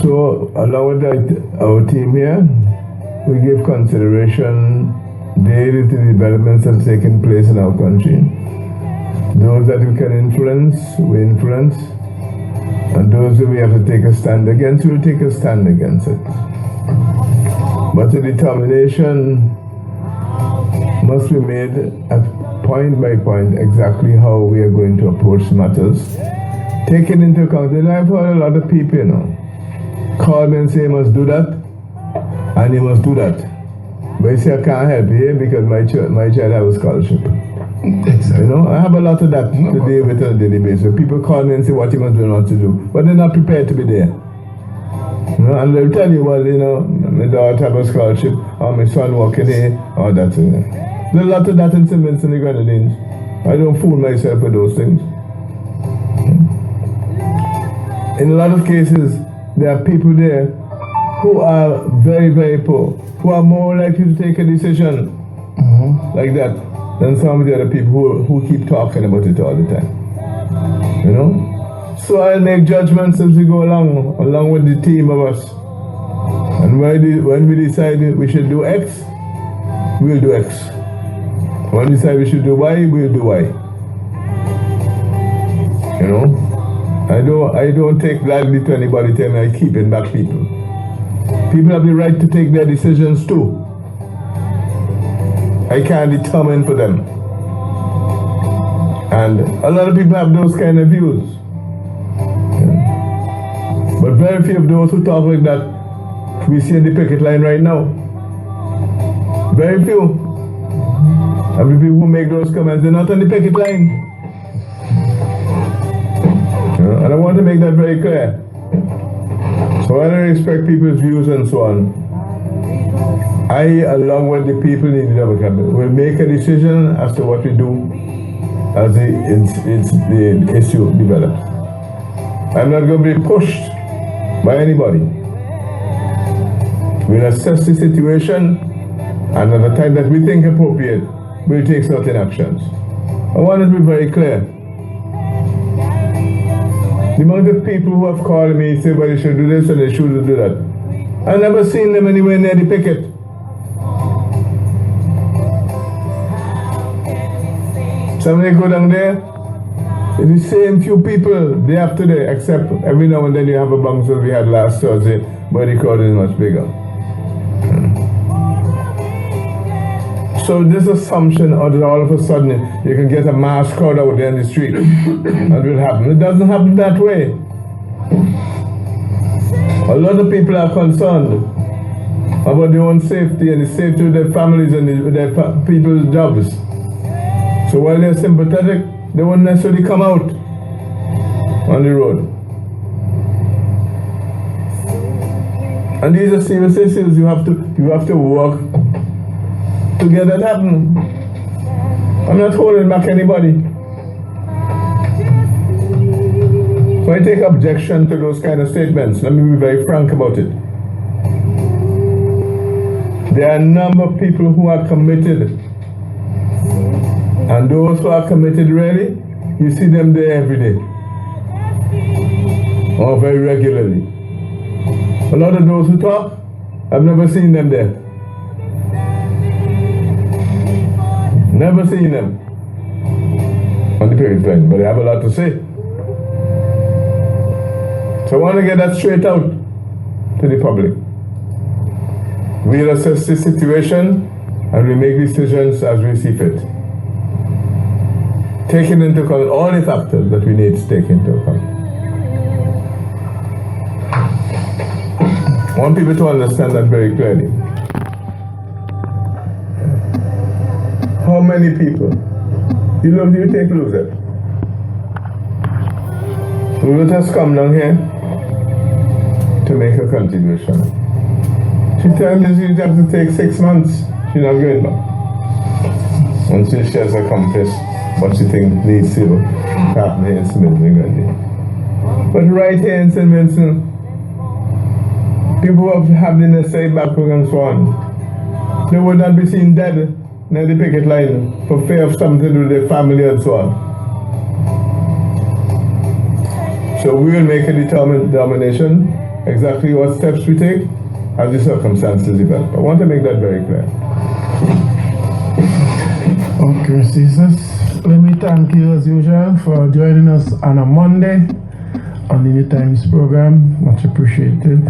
So, along with our team here, we give consideration daily to the developments that have taken place in our country. Those that we can influence, we influence. And those that we have to take a stand against, we'll take a stand against it. But the determination must be made at point by point exactly how we are going to approach matters. Taking into account, I've heard a lot of people, call me and say, you must do that, and you must do that. But you say, I can't help you because my child has a scholarship. Exactly. I have a lot of that to deal with on a daily basis. People call me and say what you must do and what to do, but they're not prepared to be there. And they'll tell you, well, my daughter has a scholarship, or my son working here, or that. There's a lot of that in St. Vincent and the Grenadines. I don't fool myself with those things. In a lot of cases, there are people there who are very, very poor, who are more likely to take a decision like that than some of the other people who keep talking about it all the time. So I'll make judgments as we go along with the team of us. And when we decide we should do X, we'll do X. When we decide we should do Y, we'll do Y. I don't take gladly to anybody telling me I keeping back people. People have the right to take their decisions too. I can't determine for them. And a lot of people have those kind of views. But very few of those who talk like that we see in the picket line right now. Very few of the people who make those comments, they're not on the picket line. And I want to make that very clear. So I don't respect people's views and so on. I, along with the people in the Double Cabinet, will make a decision as to what we do as the issue develops. I'm not going to be pushed by anybody. We'll assess the situation, and at the time that we think appropriate, we'll take certain actions. I want to be very clear. The amount of people who have called me and say, well, they should do this and they should do that. I've never seen them anywhere near the picket. Somebody go down there, it's the same few people day after day, except every now and then you have a bounce that we had last Thursday, but the crowd is much bigger. So this assumption that all of a sudden you can get a mass crowd out there in the street, that will happen. It doesn't happen that way. A lot of people are concerned about their own safety and the safety of their families and their people's jobs. So while they're sympathetic, they won't necessarily come out on the road. And these are serious issues. You have to work to get that happen. I'm not holding back anybody. So I take objection to those kind of statements. Let me be very frank about it. There are a number of people who are committed. And those who are committed really, you see them there every day. Or very regularly. A lot of those who talk, I've never seen them there. Never seen them on the period line, but they have a lot to say. So I want to get that straight out to the public. We'll assess the situation and we make decisions as we see fit. Taking into account all the factors that we need to take into account. I want people to understand that very clearly. How many people? You take Luzette. Luzette has come down here to make a contribution. She tells me she has to take 6 months. She's not going back. Until she has accomplished what she thinks needs to happen here in St. Vincent. But right here in St. Vincent, people who have the necessary background and so on, they would not be seen dead near the picket line for fear of something to do with their family and so on. So we will make a determination exactly what steps we take as the circumstances develop. I want to make that very clear. Okay, Eustace. Let me thank you as usual for joining us on a Monday on the New Times program. Much appreciated.